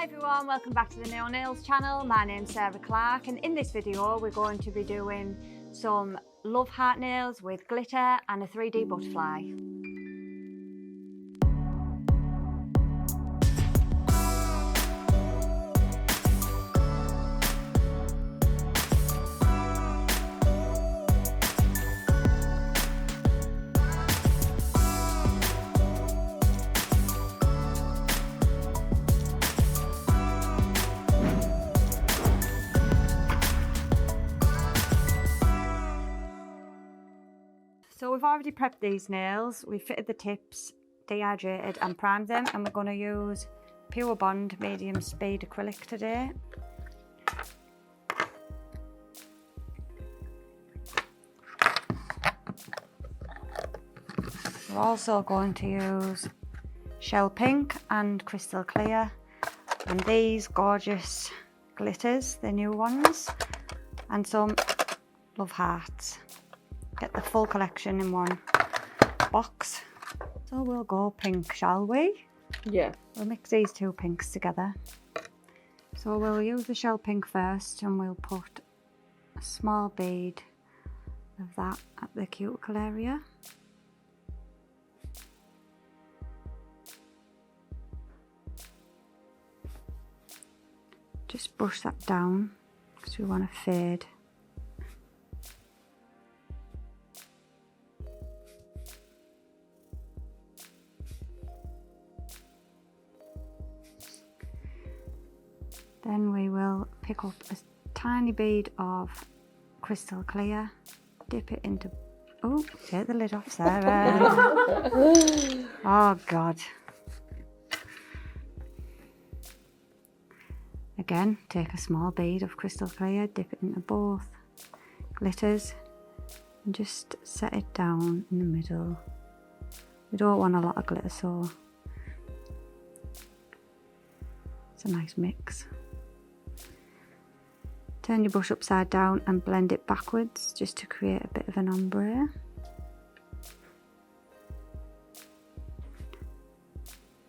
everyone, welcome back to the Naio Nails channel. My name's Sarah Clark, and in this video we're going to be doing some love heart nails with glitter and a 3D butterfly. So we've already prepped these nails, we've fitted the tips, dehydrated and primed them, and we're going to use Pure Bond medium speed acrylic today. We're also going to use Shell Pink and Crystal Clear, and these gorgeous glitters, the new ones, and some love hearts. Get the full collection in one box. So we'll go pink, shall we? Yeah. We'll mix these two pinks together. So we'll use the Shell Pink first, and we'll put a small bead of that at the cuticle area. Just brush that down because we want to fade. Then we will pick up a tiny bead of Crystal Clear, dip it into, oh, take the lid off, Sarah. Oh God. Again, take a small bead of Crystal Clear, dip it into both glitters and just set it down in the middle. We don't want a lot of glitter, so it's a nice mix. Turn your brush upside down and blend it backwards just to create a bit of an ombre.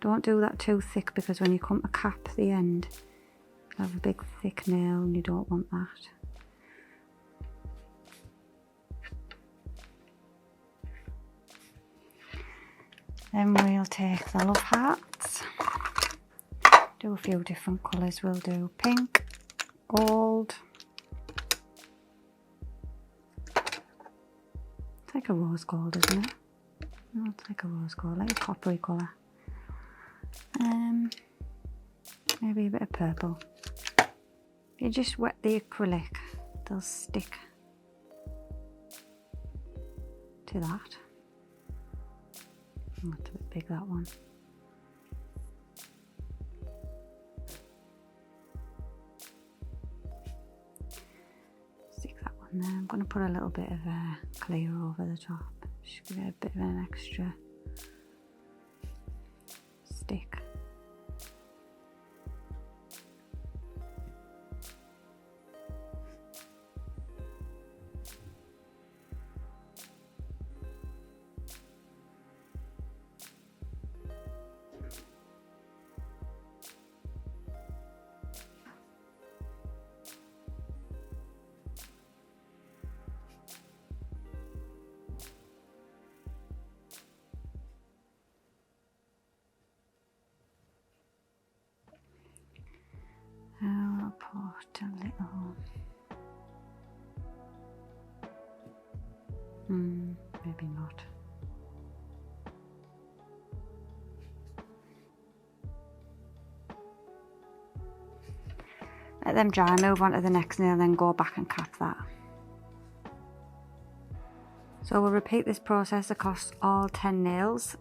Don't do that too thick, because when you come to cap the end, you have a big thick nail and you don't want that. Then we'll take the love hearts, do a few different colours. We'll do pink, gold, it's like a rose gold, isn't it? No, it's like a rose gold, like a coppery colour. Maybe a bit of purple. If you just wet the acrylic, they'll stick to that. Oh, it's a bit big, that one. There. I'm going to put a little bit of clear over the top, just give it a bit of an extra stick. I'll put a little, maybe not. Let them dry, move on to the next nail, then go back and cap that. So we'll repeat this process across all 10 nails.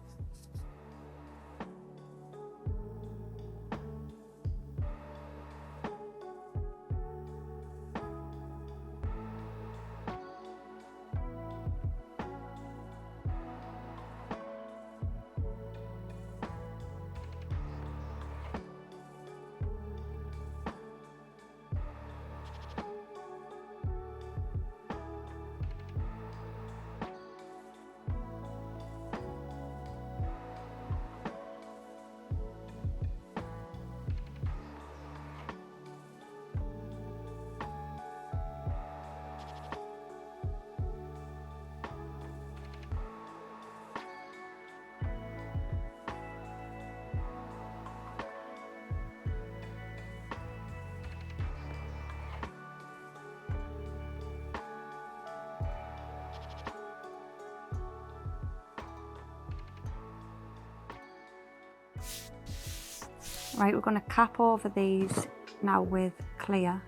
Right, we're going to cap over these now with clear.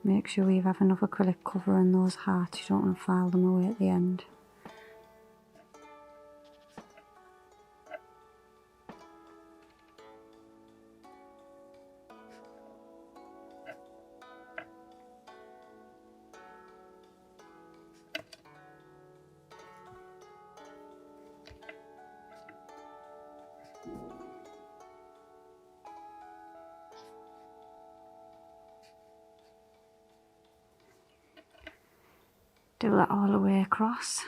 Make sure you have enough acrylic covering those hearts, you don't want to file them away at the end. Do that all the way across.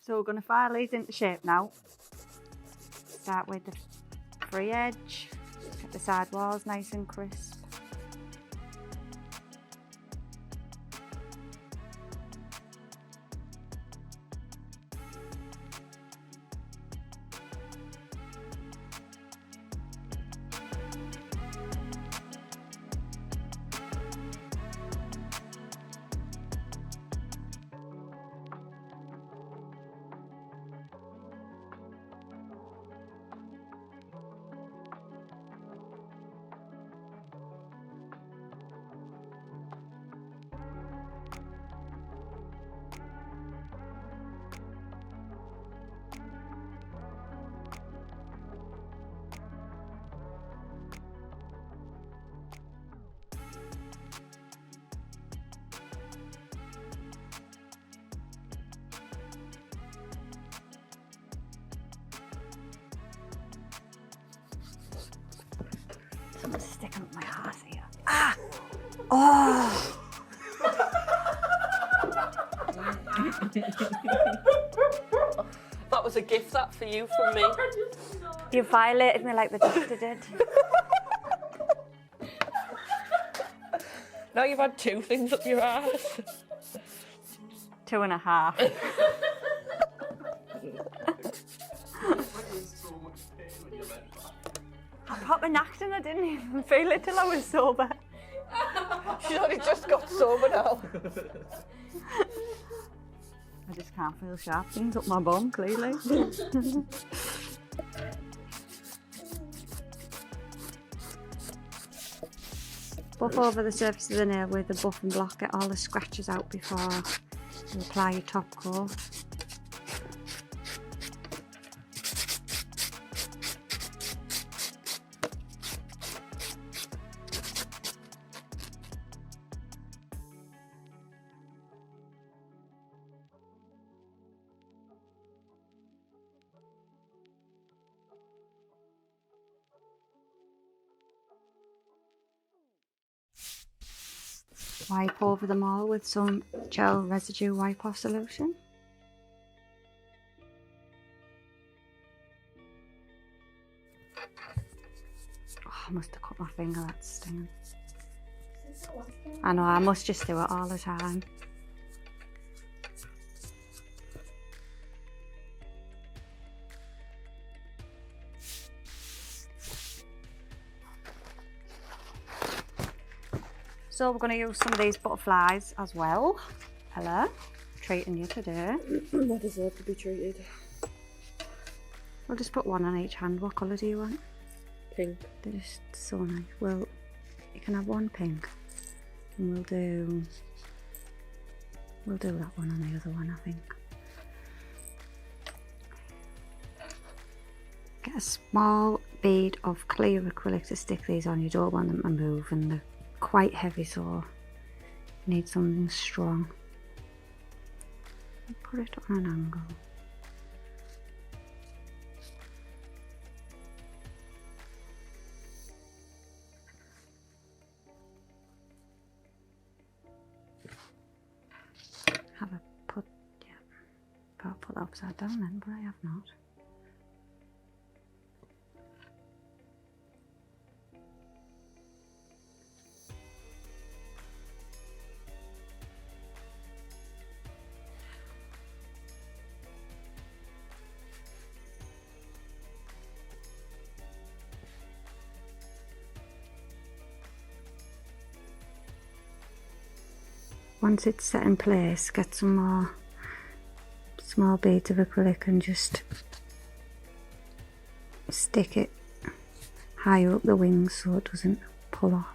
So we're going to file these into shape now. Start with the free edge, get the side walls nice and crisp. Someone's sticking up my ass here. Ah! Oh! That was a gift that for you from me. You violated me like the doctor did. Now you've had 2 things up your ass. 2.5. I popped an act and I didn't even feel it till I was sober. She's only just got sober now. I just can't feel sharp things up my bum, clearly. Buff over the surface of the nail with the buff and block, get all the scratches out before you apply your top coat. Wipe over them all with some gel residue wipe-off solution. Oh, I must have cut my finger, that's stinging. I know, I must just do it all the time. So we're going to use some of these butterflies as well. Hello, treating you today. I deserve to be treated. We'll just put one on each hand. What colour do you want? Pink. They're just so nice. Well, you can have one pink, and we'll do that one on the other one, I think. Get a small bead of clear acrylic to stick these on. You don't want them to move, and they're quite heavy, so you need something strong. Put it on an angle. Have a put, yeah, gotta put that upside down then, but I have not. once it's set in place, get some more small beads of acrylic and just stick it higher up the wings so it doesn't pull off.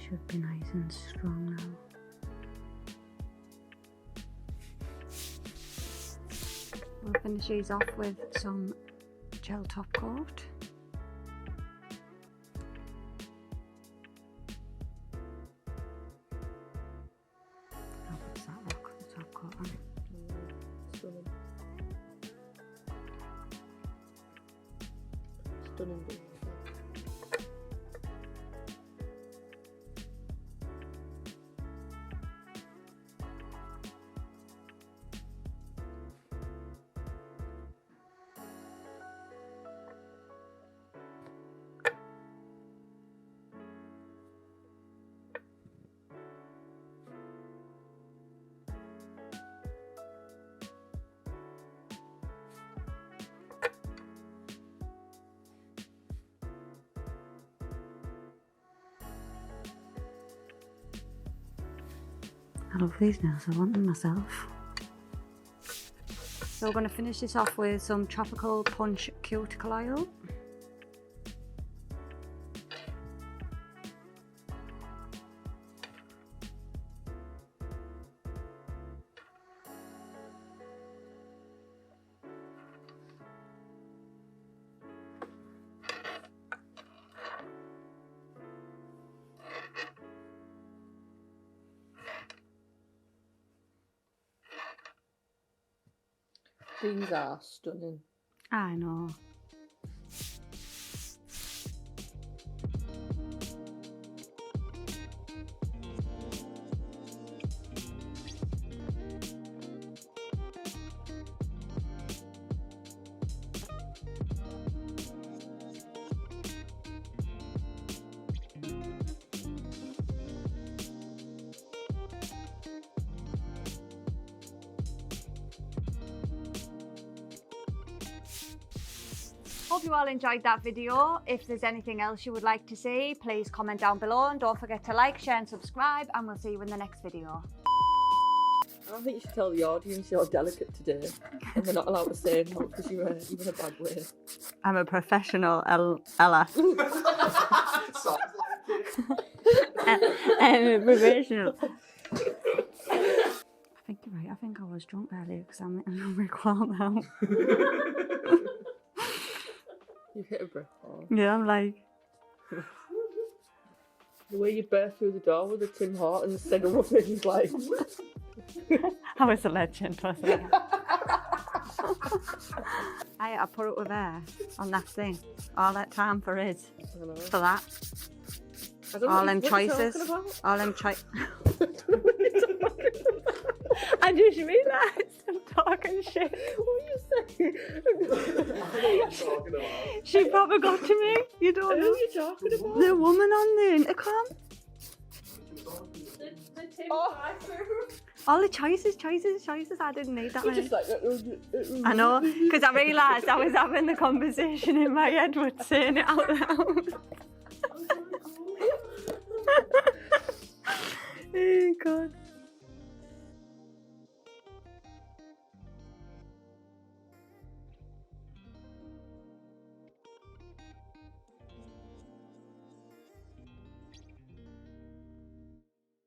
Should be nice and strong now. We'll finish these off with some gel top coat. How does that look? The top coat on. Stunning. Stunning. I love these nails, I want them myself. So we're going to finish this off with some Tropical Punch cuticle oil. These are stunning. I know. Hope you all enjoyed that video. If there's anything else you would like to see, please comment down below and don't forget to like, share and subscribe, and we'll see you in the next video. I don't think you should tell the audience you're delicate today and they're not allowed to say no because you're in a bad way. I'm a professional Ella. Sounds like it. I'm a professional. I think you're right. I think I was drunk earlier because I'm in a recall now. You've hit a brick wall. Yeah, I'm like... The way you burst through the door with a Tim Hortons cigarette is like... I was a legend, wasn't I put it with her on that thing. All that time for it. I know. For that. I don't know All what them you're choices. talking about. All them choices. I just realised I'm talking shit. What are you saying? I know what you're talking about. She probably got to me. You don't Who know. are you talking about? The woman on the intercom. The Tim Oh. All the choices. I didn't need that You're many. just like... I know, because I realised I was having the conversation in my head but saying it out loud. Oh God.